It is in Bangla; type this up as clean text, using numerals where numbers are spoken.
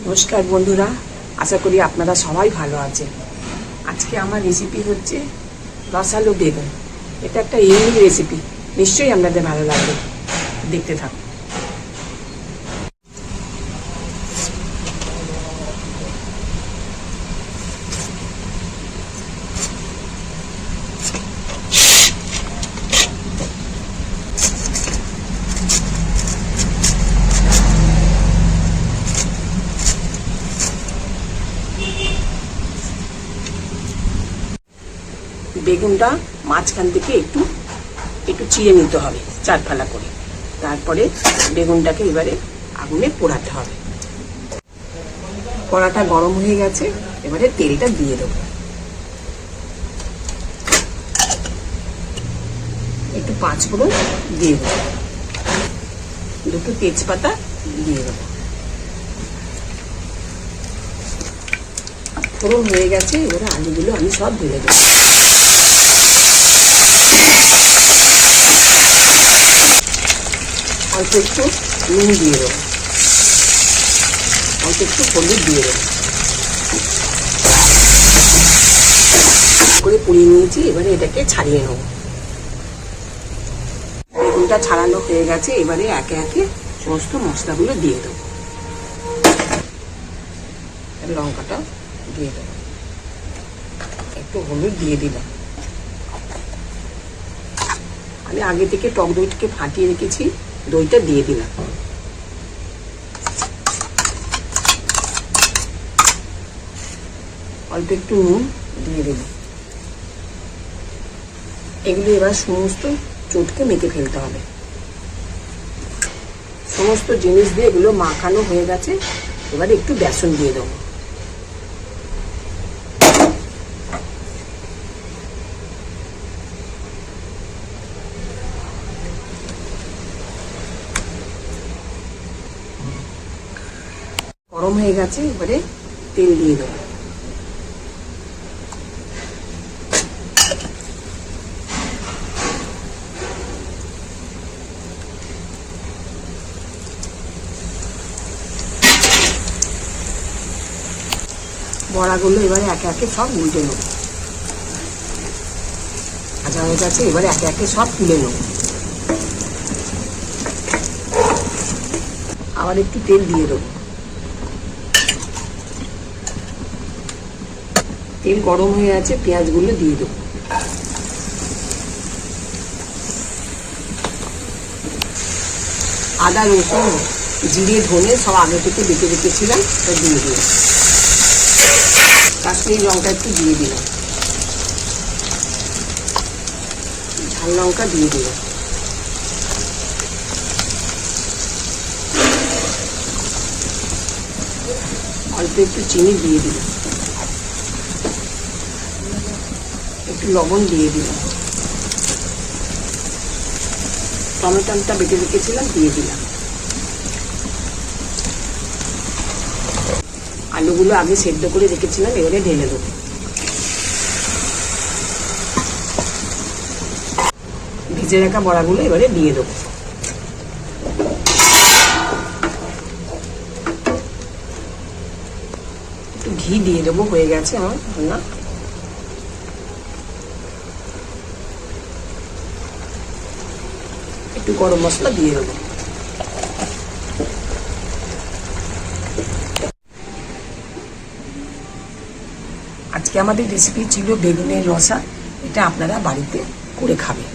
নমস্কার বন্ধুরা, আশা করি আপনারা সবাই ভালো আছেন। আজকে আমার রেসিপি হচ্ছে রসালো বেগুন। এটা একটা ইউনিক রেসিপি, নিশ্চয়ই আপনাদের ভালো লাগবে, দেখতে থাকুন। বেগুনটা মাঝখান থেকে একটু একটু চিড়ে নিতে হবে, চার ফালা করে। তারপরে বেগুনটাকে এবারে আগুনে পোড়াতে হবে। কড়াটা গরম হয়ে গেছে, এবারে তেলটা দিয়ে দেবো। একটু পাঁচফোড়ন দিয়ে দেবো, দুটো তেজপাতা দিয়ে দেবো। ফোড়ন হয়ে গেছে, এবারে আলুগুলো আমি সব ঢেলে দেবো। অল্প একটু নুন দিয়ে দেবো, অল্প একটু হলুদ দিয়ে দেবো করে পুড়িয়ে নিয়েছি। এবারে এটাকে ছাড়িয়ে নেব। বেগুনটা ছাড়ানো হয়ে গেছে, এবারে একে একে সমস্ত মশলাগুলো দিয়ে দেবো। লঙ্কাটা দিয়ে দেবো, একটু হলুদ দিয়ে দিলাম। আমি আগে থেকে টক দইটাকে ফাটিয়ে রেখেছি, দইটা দিয়ে দিলাম। অল্প একটু নুন দিয়ে দেব। এগুলো এবার সমস্ত চটকে মেখে ফেলতে হবে। সমস্ত জিনিস দিয়ে এগুলো মাখানো হয়ে গেছে, এবার একটু বেসন দিয়ে দেবো। গরম হয়ে গেছে, এবারে তেল দিয়ে দেবো। বড়াগুলো এবারে একে একে সব উল্টে নেব। ভাজা হয়ে গেছে, এবারে একে একে সব তুলে নেব। আবার একটু তেল দিয়ে দেবো। তেল গরম হয়ে আছে, পেঁয়াজগুলো দিয়ে দেবো। আদা রসুন জিরে ধনে সব আগে থেকে বেটে রেখেছিলাম, তা দিয়ে দিলাম। কাশ্মীরি লঙ্কা একটু দিয়ে দিলাম, ঝাল লঙ্কা দিয়ে দিলাম। অল্প একটু চিনি দিয়ে দিলাম, একটু লবণ দিয়ে দিলাম। টমেটোটা বেটে রেখেছিলাম, দিয়ে দিলাম। আলুগুলো আগে সেদ্ধ করে রেখেছিলাম, এবারে ঢেলে দেবো। ভিজে রাখা বড়াগুলো এবারে দিয়ে দেবো। একটু ঘি দিয়ে দেবো, হয়ে গেছে আমার রান্না। একটু গরম মশলা দিয়ে দেবো। আজকে আমাদের রেসিপি ছিল বেগুনের রসা। এটা আপনারা বাড়িতে করে খাবেন।